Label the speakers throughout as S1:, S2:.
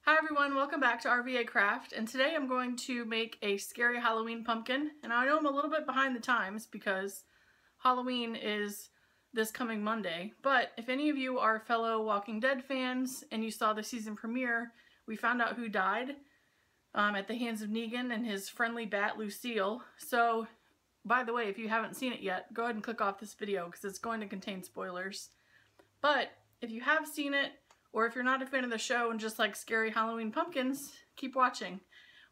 S1: Hi everyone, welcome back to RVA Craft, and today I'm going to make a scary Halloween pumpkin. And I know I'm a little bit behind the times because Halloween is this coming Monday, but if any of you are fellow Walking Dead fans and you saw the season premiere, we found out who died at the hands of Negan and his friendly bat Lucille. So, by the way, if you haven't seen it yet, go ahead and click off this video because it's going to contain spoilers. But if you have seen it, or if you're not a fan of the show and just like scary Halloween pumpkins, keep watching.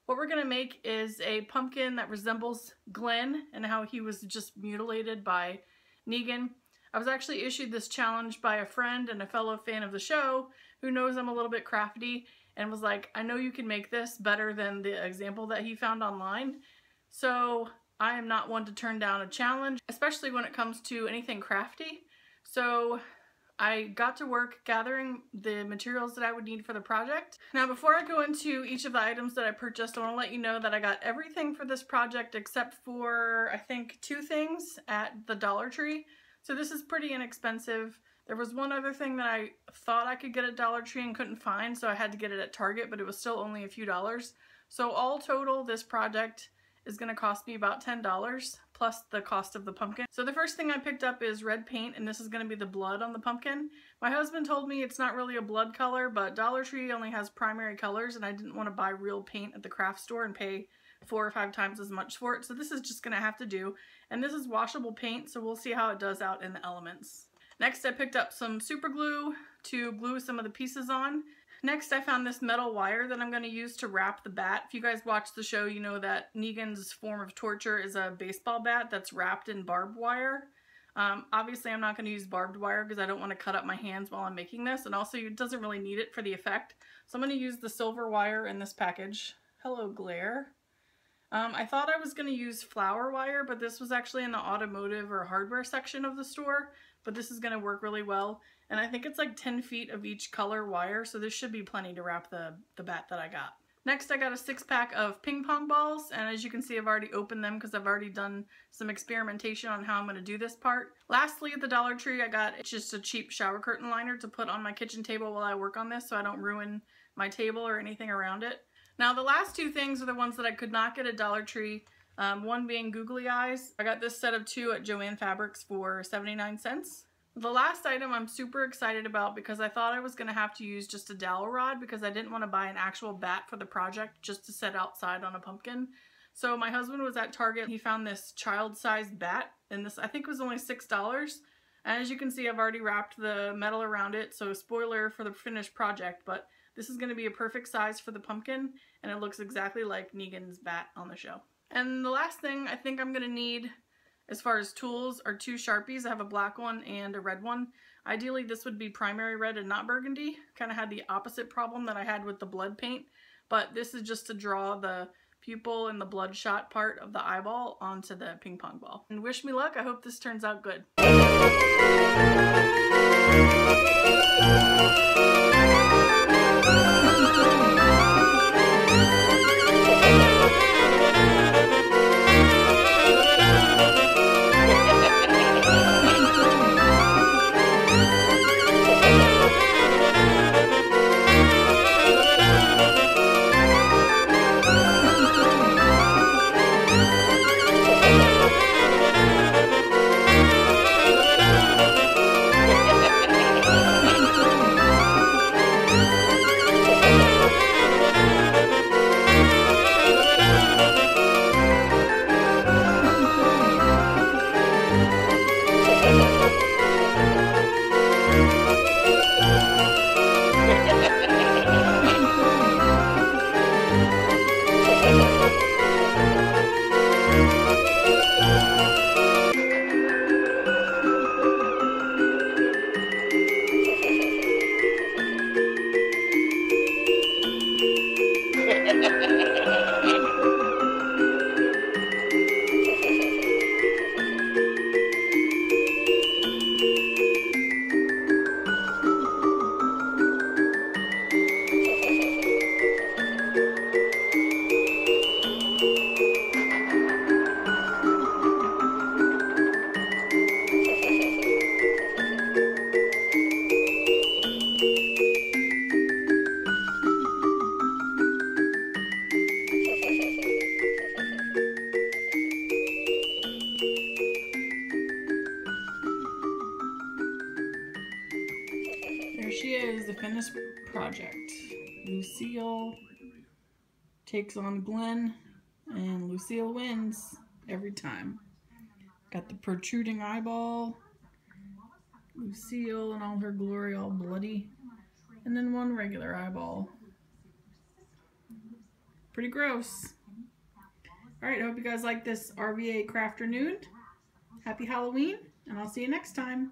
S1: What we're going to make is a pumpkin that resembles Glenn and how he was just mutilated by Negan. I was actually issued this challenge by a friend and a fellow fan of the show who knows I'm a little bit crafty and was like, I know you can make this better than the example that he found online. So I am not one to turn down a challenge, especially when it comes to anything crafty. So I got to work gathering the materials that I would need for the project. Now before I go into each of the items that I purchased, I want to let you know that I got everything for this project except for, I think, 2 things at the Dollar Tree. So this is pretty inexpensive. There was one other thing that I thought I could get at Dollar Tree and couldn't find, so I had to get it at Target, but it was still only a few dollars. So all total, this project is going to cost me about $10 plus the cost of the pumpkin. So the first thing I picked up is red paint, and this is going to be the blood on the pumpkin. My husband told me it's not really a blood color, but Dollar Tree only has primary colors and I didn't want to buy real paint at the craft store and pay 4 or 5 times as much for it. So this is just going to have to do. And this is washable paint, so we'll see how it does out in the elements. Next I picked up some super glue to glue some of the pieces on. Next, I found this metal wire that I'm going to use to wrap the bat. If you guys watch the show, you know that Negan's form of torture is a baseball bat that's wrapped in barbed wire. Obviously, I'm not going to use barbed wire because I don't want to cut up my hands while I'm making this, and also it doesn't really need it for the effect. So I'm going to use the silver wire in this package. Hello, glare. I thought I was going to use flower wire, but this was actually in the automotive or hardware section of the store. But this is going to work really well. And I think it's like 10 feet of each color wire, so this should be plenty to wrap the bat that I got. Next, I got a 6-pack of ping pong balls, and as you can see, I've already opened them because I've already done some experimentation on how I'm going to do this part. Lastly, at the Dollar Tree, I got just a cheap shower curtain liner to put on my kitchen table while I work on this so I don't ruin my table or anything around it. Now, the last 2 things are the ones that I could not get at Dollar Tree. One being Googly Eyes. I got this set of 2 at Joann Fabrics for 79 cents. The last item I'm super excited about because I thought I was going to have to use just a dowel rod because I didn't want to buy an actual bat for the project just to set outside on a pumpkin. So my husband was at Target. He found this child-sized bat, and this I think was only $6. And as you can see, I've already wrapped the metal around it, so spoiler for the finished project, but this is going to be a perfect size for the pumpkin, and it looks exactly like Negan's bat on the show. And the last thing I think I'm going to need as far as tools are 2 Sharpies. I have a black one and a red one. Ideally this would be primary red and not burgundy. Kind of had the opposite problem that I had with the blood paint, but this is just to draw the pupil and the bloodshot part of the eyeball onto the ping pong ball. And wish me luck, I hope this turns out good. finished project. Lucille takes on Glenn, and Lucille wins every time. Got the protruding eyeball, Lucille in all her glory, all bloody, and then one regular eyeball. Pretty gross. Alright, I hope you guys like this RVA Crafternoon. Happy Halloween, and I'll see you next time.